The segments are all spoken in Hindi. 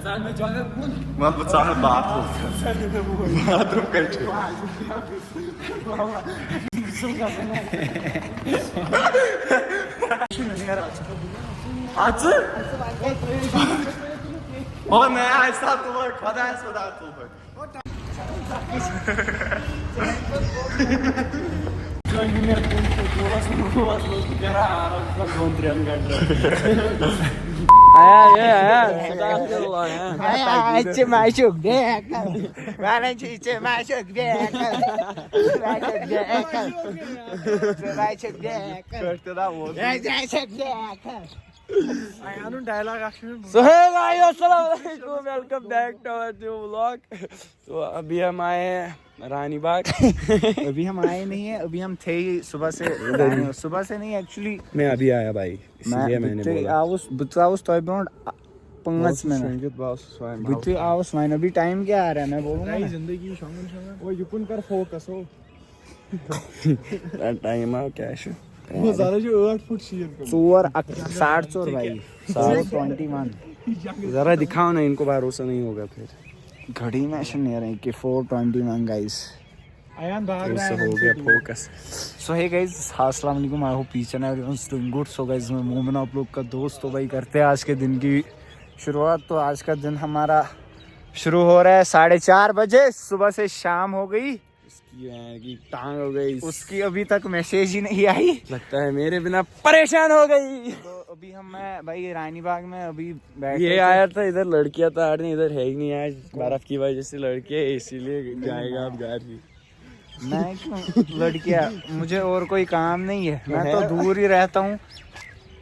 Man bezahlt Bathroom. Bathroom könnte. Atı? O ne? I start to work. What else would I do? Masuk deh kan. Mana cici masuk deh kan. Masuk deh kan. Masuk deh kan. Masuk deh kan. So hey guys, अस्सलामुअलैकुम, welcome back to our new vlog. तो अभी हम आए हैं रानी बाग। अभी हम आए नहीं है, अभी हम थे ही सुबह से नहीं एक्चुअली मैं अभी आया भाई, इसलिए मैंने बोला। आवस तो अबाउट 5 मिनट बिट्वी आवस वाइन। अभी टाइम क्या आ रहा है मैं बोलूंगा ना। जिंदगी शंगन वो युपुन कर फोकस हो टाइम आ क्या है वो ज़्यादा जो 8 फुट शीर को 4 भाई 421 जरा दिखाओ ना, इनको भरोसा नहीं होगा फिर। घड़ी में नहीं रहे कि 421 गाइस। आयान भाग रहा उससे है हो गया फोकस। सो हे गाइस, अस्सलाम वालेकुम, I hope each and everyone doing good. So guys, मैं मोमिन आप लोग का दोस्त। तो भाई करते हैं आज के दिन की शुरुआत। तो आज का दिन हमारा शुरू हो रहा है 4:30 बजे। सुबह से शाम हो गई, की टांग हो गई, उसकी अभी तक मैसेज ही नहीं आई। लगता है मेरे बिना परेशान हो गई। तो अभी मैं भाई रानी बाग में अभी बैठ ये आया था, इधर लड़कियां तो आ रही, इधर है ही नहीं। आज बर्फ की वजह से लड़के, इसीलिए जाएगा अब घर ही। मैं क्यों लड़कियां, मुझे और कोई काम नहीं है। मैं तो दूर ही रहता हूँ,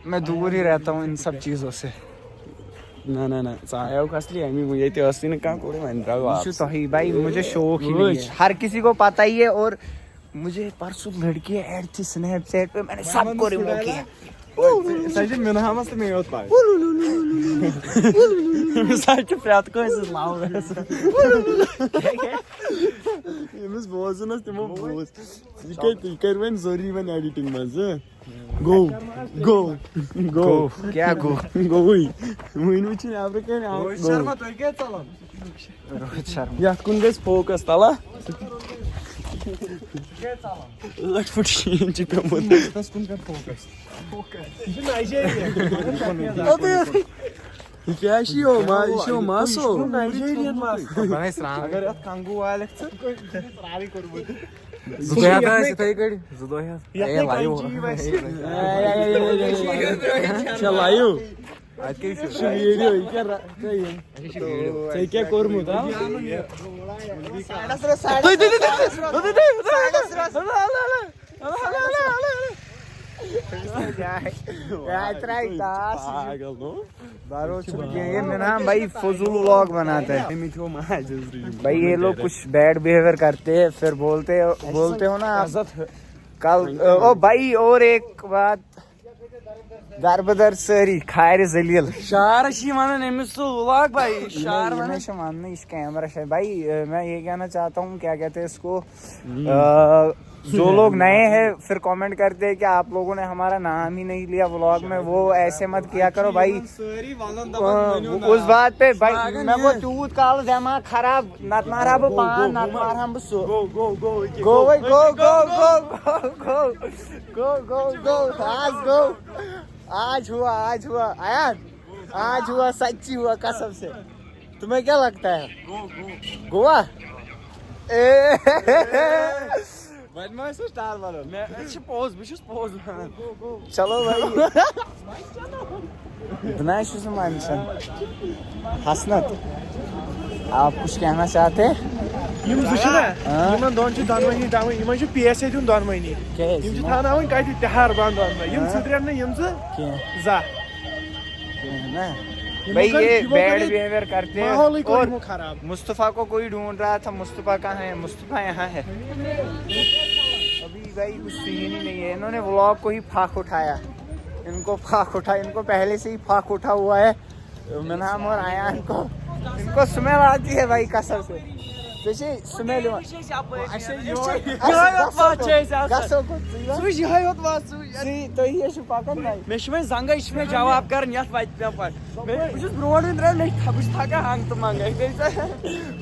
मैं दूर ही रहता हूँ इन सब चीज़ों से। ना साया कसली आम्ही म्हणजे ते असली ना का कोडे म्हणता तो ही भाई, मुझे शौक ही नहीं है, हर किसी को पता ही है। और मुझे परसों लड़की ऐड थी स्नैपचैट पे, मैंने सबको रिमूव किया। सही में ना हम में होत पाए साइट प्रात को ऐसे लाओ ऐसे यमस बोजनस तिमो बोज इके वन जोरी वन एडिटिंग मजे गो क्या गो हुई मुइन विचिन अफ्रीकन रोहित शर्मा तो क्या चला रोहित शर्मा या कुन गस फोकस तला लट फुट ची पे मत बस कुन कर फोकस ये नाइजीरिया अबे क्या शियो मासो नाइजीरियन मास भाई सलाम। अगर यात कांगू आले तर रावी करू जुदोया था सिथाई कडी जुदोया ए लायो चलायो आके वीडियो इकर काय क्या कोरमु था ये मैंने भाई फजूल व्लॉग बनाते हैं भाई। ये लोग कुछ बैड बिहेवियर करते हैं, फिर बोलते हो ना आप कल। ओ भाई और एक बात, दरबदर सरी खायर जलील शार शी माने नेमिस तो व्लॉग भाई शार माने मानना इस कैमरा है भाई। मैं ये कहना चाहता हूँ, क्या कहते हैं इसको, जो लोग नए हैं फिर कमेंट करते हैं कि आप लोगों ने हमारा नाम ही नहीं लिया व्लॉग में, वो ऐसे मत किया करो भाई। उस बात पे भाई मैं वो तूत काल दिमाग खराब नत मारा बो पान नत मार हम सो गो आज हुआ आयान, आज हुआ, सच्ची हुआ कसम से। तुम्हें क्या लगता है गोवा बदमाश स्टार वाला मैं अच्छे पोज बिशस पोज चलो भाई बनाइश मेंशन हसनत, आप कुछ कहना चाहते हैं? यम जुशना यमन दोन च दनवनी दाव यमन च पीएसए दुन दनवनी यम च थाना वन काति तहार बांध दन यम सुद्रन न यम ज जा ना भाई। ये बैड बिहेवियर करते हैं। और खराब मुस्तफा को कोई ढूंढ रहा था, मुस्तफा कहाँ है? मुस्तफा यहाँ है अभी भाई, कुछ सीन ही नहीं है। इन्होंने व्लॉग को ही फाक उठाया, इनको पहले से ही फाक उठा हुआ है। मिनहाम और आयान को, इनको स्मेल आती है भाई कसम से। स्मेल मे जंग जवाब कर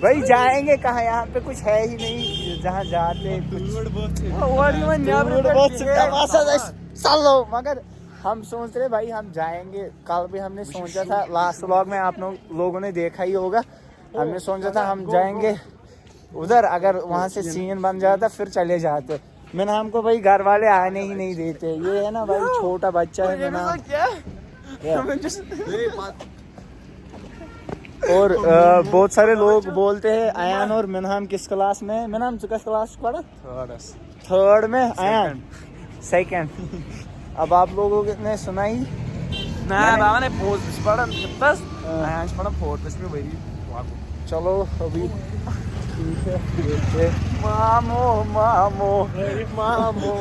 भाई जाएंगे कहाँ, यहाँ पे कुछ है ही नहीं जहाँ जाते चलो। मगर हम सोच रहे भाई हम जाएंगे, कल भी हमने सोचा था, लास्ट व्लॉग में आप लोगों ने देखा ही होगा, हमने सोचा था हम जाएंगे उधर, अगर वहाँ से सीन बन जाता फिर चले जाते। मैंने हमको भाई घर वाले आने ही नहीं देते, ये है ना भाई छोटा बच्चा है मेरा। और बहुत सारे लोग बोलते हैं अयान और मिनहाम किस क्लास में है? मिनहाम किस क्लास पढ़ा? थर्ड में, अयान सेकंड। अब आप लोगों ने सुना ही बाबा ने पढ़ा। चलो अभी ठीक है, देखते मामो मामो मामो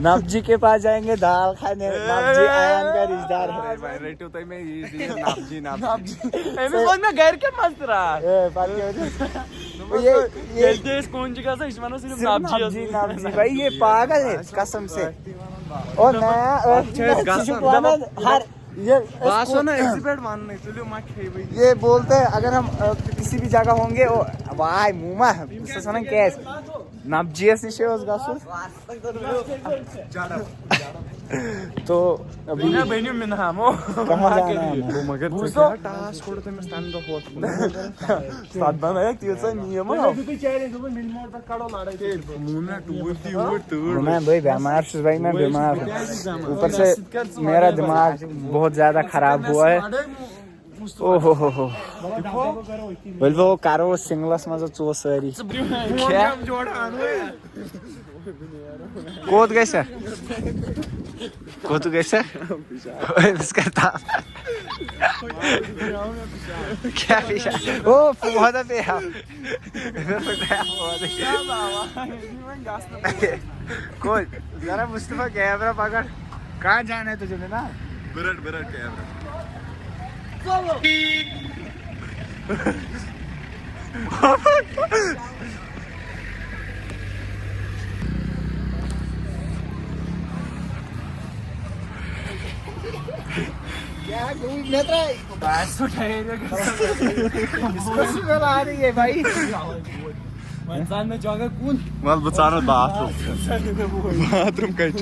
नबजी के पास जाएंगे दाल खाने। नबजी अयान का रिश्तेदार है। घर के मस्त रहा नबजी भाई ये पागल है कसम से। और नया हर ये बोलते हैं अगर हम किसी भी जगह होंगे वाह मुमा कैस नबजीएस तो अभी कहाँ जाना है मैं भाई बीमार भाई, मैं बीमार हूँ, ऊपर से मेरा दिमाग बहुत ज्यादा खराब हुआ है। ओहो हो वो करो सिंगलस मज चो सारी कोत गई कोत गई करता क्या पीछा ओ बहुत पे कोई जरा मुस्तफा कैमरा पकड़, कहाँ जाना है तुझे ना? बिरट कैमरा आ रही है भाई। मल बचाना बाथरूम कहीं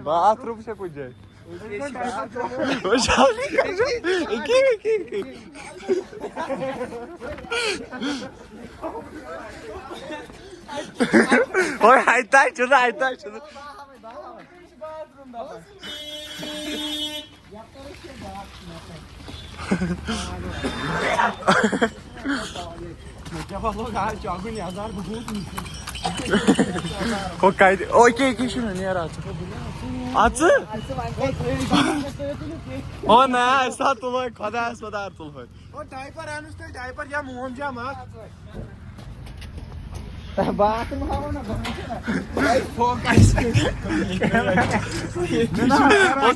बाथरूम से कुछ जाए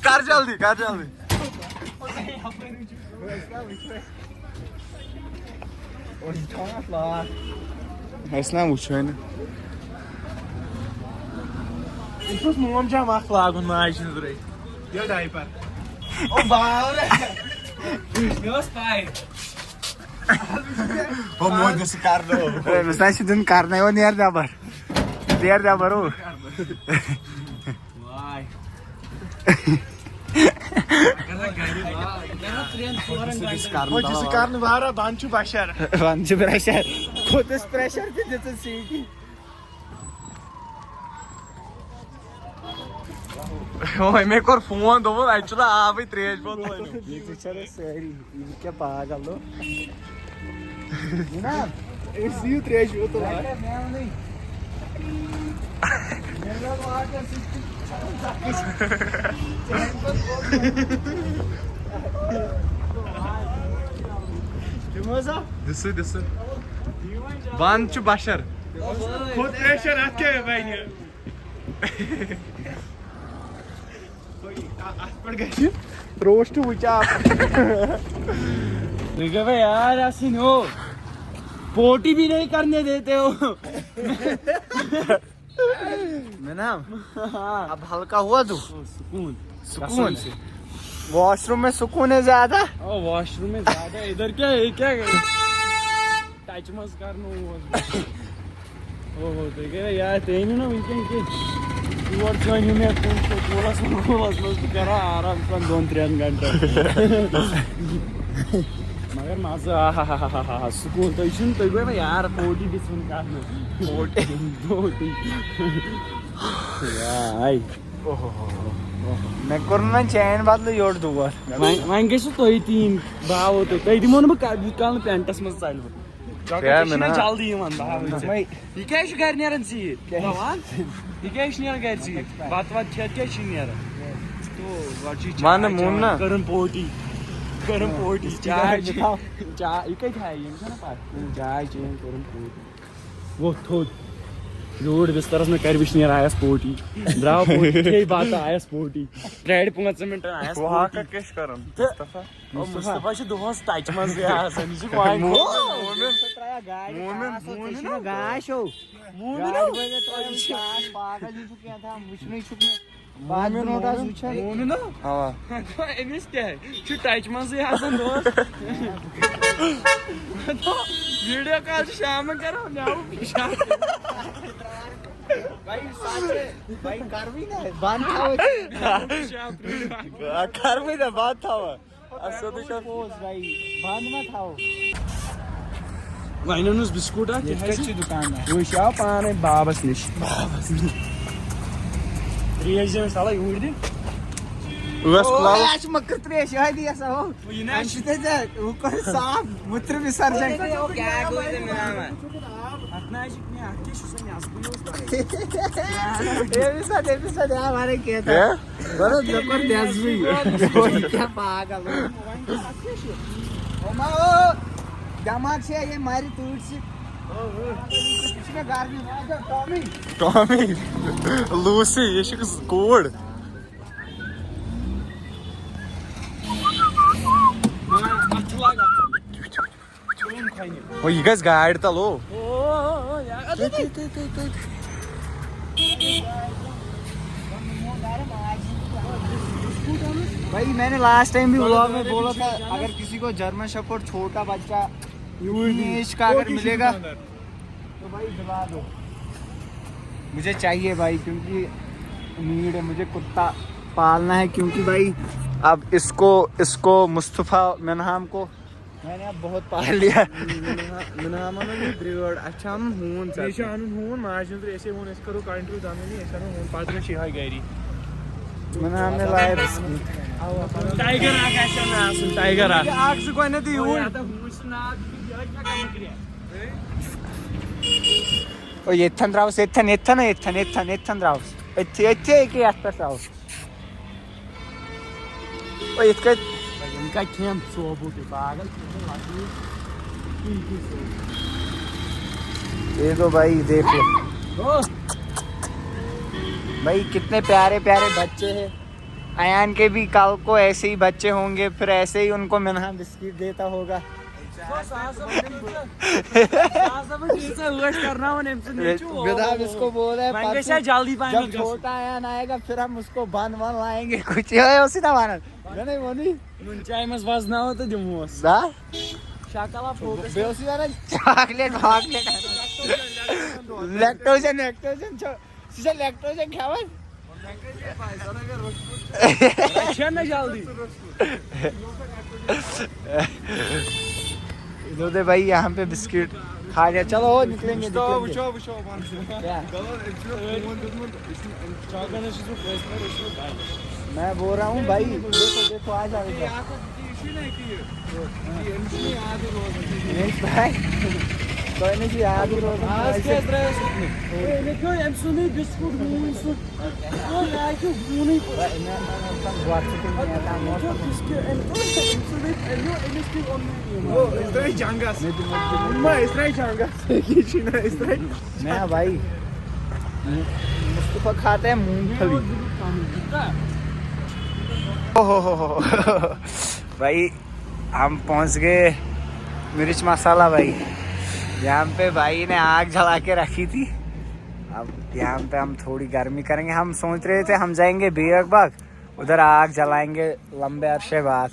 कर जल्दी ना वो मोम जम लागुन माज ये डायपर ओ बाव o modo se carno mas tá se dando carne é o ner da bar o vai Hoje carne vara banchu bashar pressure कोतस pressure के जैसे सीटी ओए मेरे को फोन दो एक्चुअली आप ही त्रेज बोल ये चलो सही ये क्या पागल हो ना इस यू त्रेज हो तो मैं नहीं मेरा water system This. Banchu Bashar. खुद प्रेशर अत क्या बने रोस्ट वुचा यार यासीन हो, पोटी भी नहीं करने देते हो। मैं ना अब हल्का हुआ तू? सुकून सुकून वॉशरूम में सुकून है ज्यादा। वॉशरूम में ज्यादा, इधर क्या है, क्या टच मस करना हो तो यार तेन ना वह और चोन मे कूलस मज कर आराम सान 2-3 घंटे मगर मजा सुकून तुम गो यार पोटी दिसन कर पोटी मैं कर चैन बदल योड़ दूर वह गो तुम 3 बाव तुम दिमो ना बह कल पेंटस मज चल जल्दी यह क्या गर नान ीत दवान यह क्या गर ीत बत वत खेत क्या नान करन पोटी चाय चाय यह कत है यह चाय चेन करन पोटी वो थोद रोड बिस्तरस में कर विशनेर आयस पोटी द्राव पोटी बात आयस पोटी 3-5 मिनट आयस वहां किश करन मुस्तफा दोहस टच मज टच मज वीडियो कॉल शाम करो भाई कर भी ना बांध था कर भी ना बात था भाई बांध मत था वह बिस्कुट दुकान वह पाने बाबस नश त्रेश सला यूर दी मकर त्रेश साफ मूत्र विसर्जन हमारे क्या था क्या पागल दिमाग से ये मारी तूट से टॉमी लूसी ये कोड यह गज गाड़ तलो भाई मैंने लास्ट टाइम भी व्लॉग में बोला था अगर किसी को जर्मन शेफर्ड छोटा बच्चा यूनिश का अगर मिलेगा तो भाई दिला दो मुझे चाहिए भाई क्योंकि नीड है मुझे कुत्ता पालना है क्योंकि भाई अब इसको मुस्तफ़ा मिनहाम को मैंने अब बहुत पाल लिया अच्छा हम हून माज ऐसे हून करो कंट्री दानी पात्र शिहाय गैरी मिनहाम ने लाया tiger tiger Ethan Rouse Ethan Rouse Rouse इनका खेम सोबूट पागल दे दो भाई देख लो भाई कितने प्यारे प्यारे बच्चे हैं अयान के भी कल को ऐसे ही बच्चे होंगे फिर ऐसे ही उनको मिनहा बिस्किट देता होगा इसको बोल रहे हैं जल्दी जब छोटा अयान आएगा फिर हम उसको बन लाएंगे कुछ ना बानर नहीं वनी चाय मस वजना हो तो दिमोस शाकला फोकस बेओसी वाला चॉकलेट लैक्टोजन खावन अच्छा ना जल्दी दे भाई यहाँ पे बिस्किट खा लिया चलो निकलेंगे मैं बोल रहा हूँ भाई देखो आ जाओ भाई कोई नहीं जी याद ही रोज आज क्या रहा है सुनने ओए देखो एम सुनी बिस्कुट मुंह सुन ओ यार क्यों मुंह नहीं जो किसके एम सुनी एनो एनस्टी ऑन वो Israel Cangas. Ama Israel Cangas. Geçin Israel. मैं भाई मुस्तफा खाते हैं मूंगफली भाई हम पहुंच गए मिर्च मसाला भाई। यहाँ पे भाई ने आग जला के रखी थी। अब यहाँ पे हम थोड़ी गर्मी करेंगे। हम सोच रहे थे हम जाएंगे बीरकबाग, उधर आग जलाएंगे लंबे अरसे बाद,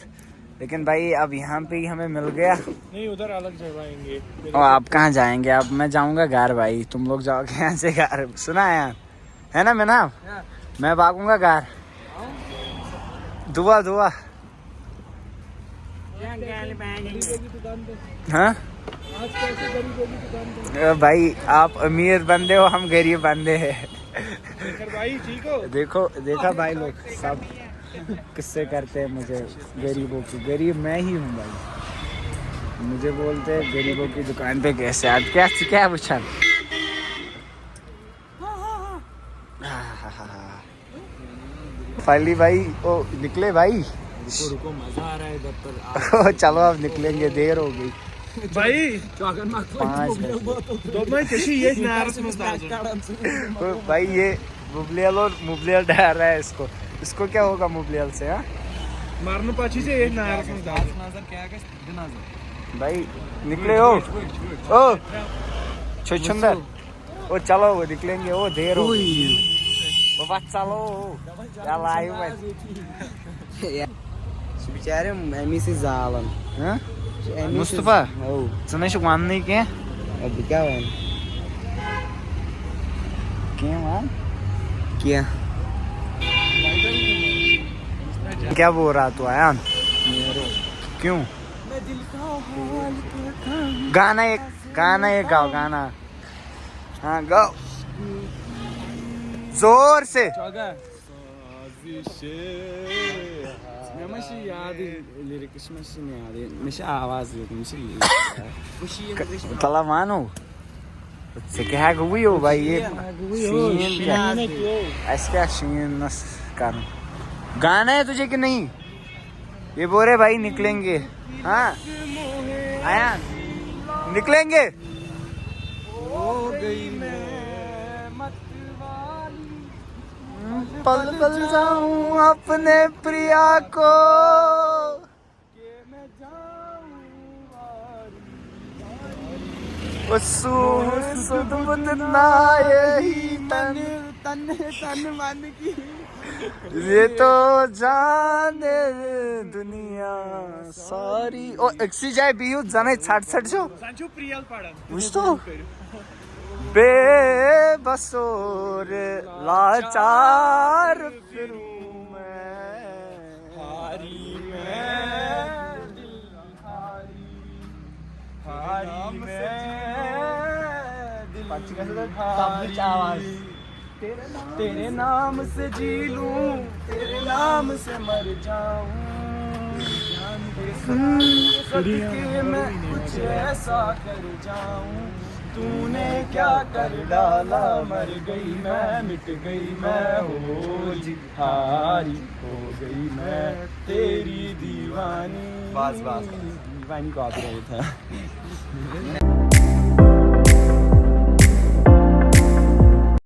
लेकिन भाई अब यहाँ पे ही हमें मिल गया। नहीं उधर अलग जगह और आप कहाँ जाएंगे? अब मैं जाऊँगा घर भाई, तुम लोग जाओगे यहाँ से घर। सुना है ना मैं मैं भागूंगा घर। दुआ दुआ हाँ भाई आप अमीर बंदे हो, हम गरीब बंदे हैं। भाई ठीक हो? देखा भाई लोग सब किससे करते हैं मुझे गरीबों की। गरीब मैं ही हूँ भाई। मुझे बोलते हैं गरीबों की दुकान पे कैसे आज क्या पूछा। फाइनली भाई ओ निकले भाई। रुको मजा आ रहा है इधर पर। चलो अब निकलेंगे, देर हो गई भाई 5 Dolmayı keşi yes narasımız lazım. भाई ये मुबलियल डर रहा है इसको क्या होगा मुबलियल से? हाँ Marnı paçı से yes narasımız lazım. नजर क्या है नजर भाई निकले ओ छुंदर ओ चलो वो निकलेंगे। ओ देर हो गई बाबा चलो या लाइव में बेचारे एमी से जालन हाँ मुस्तफा सन वन नहीं क्या अब क्या वन क्या बोल रहा तू आयान? क्यों? गाना एक गाओ गाना। हाँ गाओ जोर से। तला मानो क्या हुई हो भाई ये शीन क्या शीन कर गाना है तुझे कि नहीं? ये बोरे भाई निकलेंगे। हाँ आया निकलेंगे। पल पल जाऊं अपने प्रिया को ये तो जाने दुनिया सारी ओ एक्सी जाए बियू जाने छाट जो Sancho Priyal paran. मुझतो बेबस और लाचार फिरूं मैं Hari तेरे नाम से जी लूं, तेरे नाम से मर जाऊं, सदके मैं कुछ ऐसा कर जाऊं, तूने क्या कर डाला, मर गई मैं, मिट गई मैं, हो जिहारी हो गई मैं, तेरी दीवानी। बस दीवानी को आप था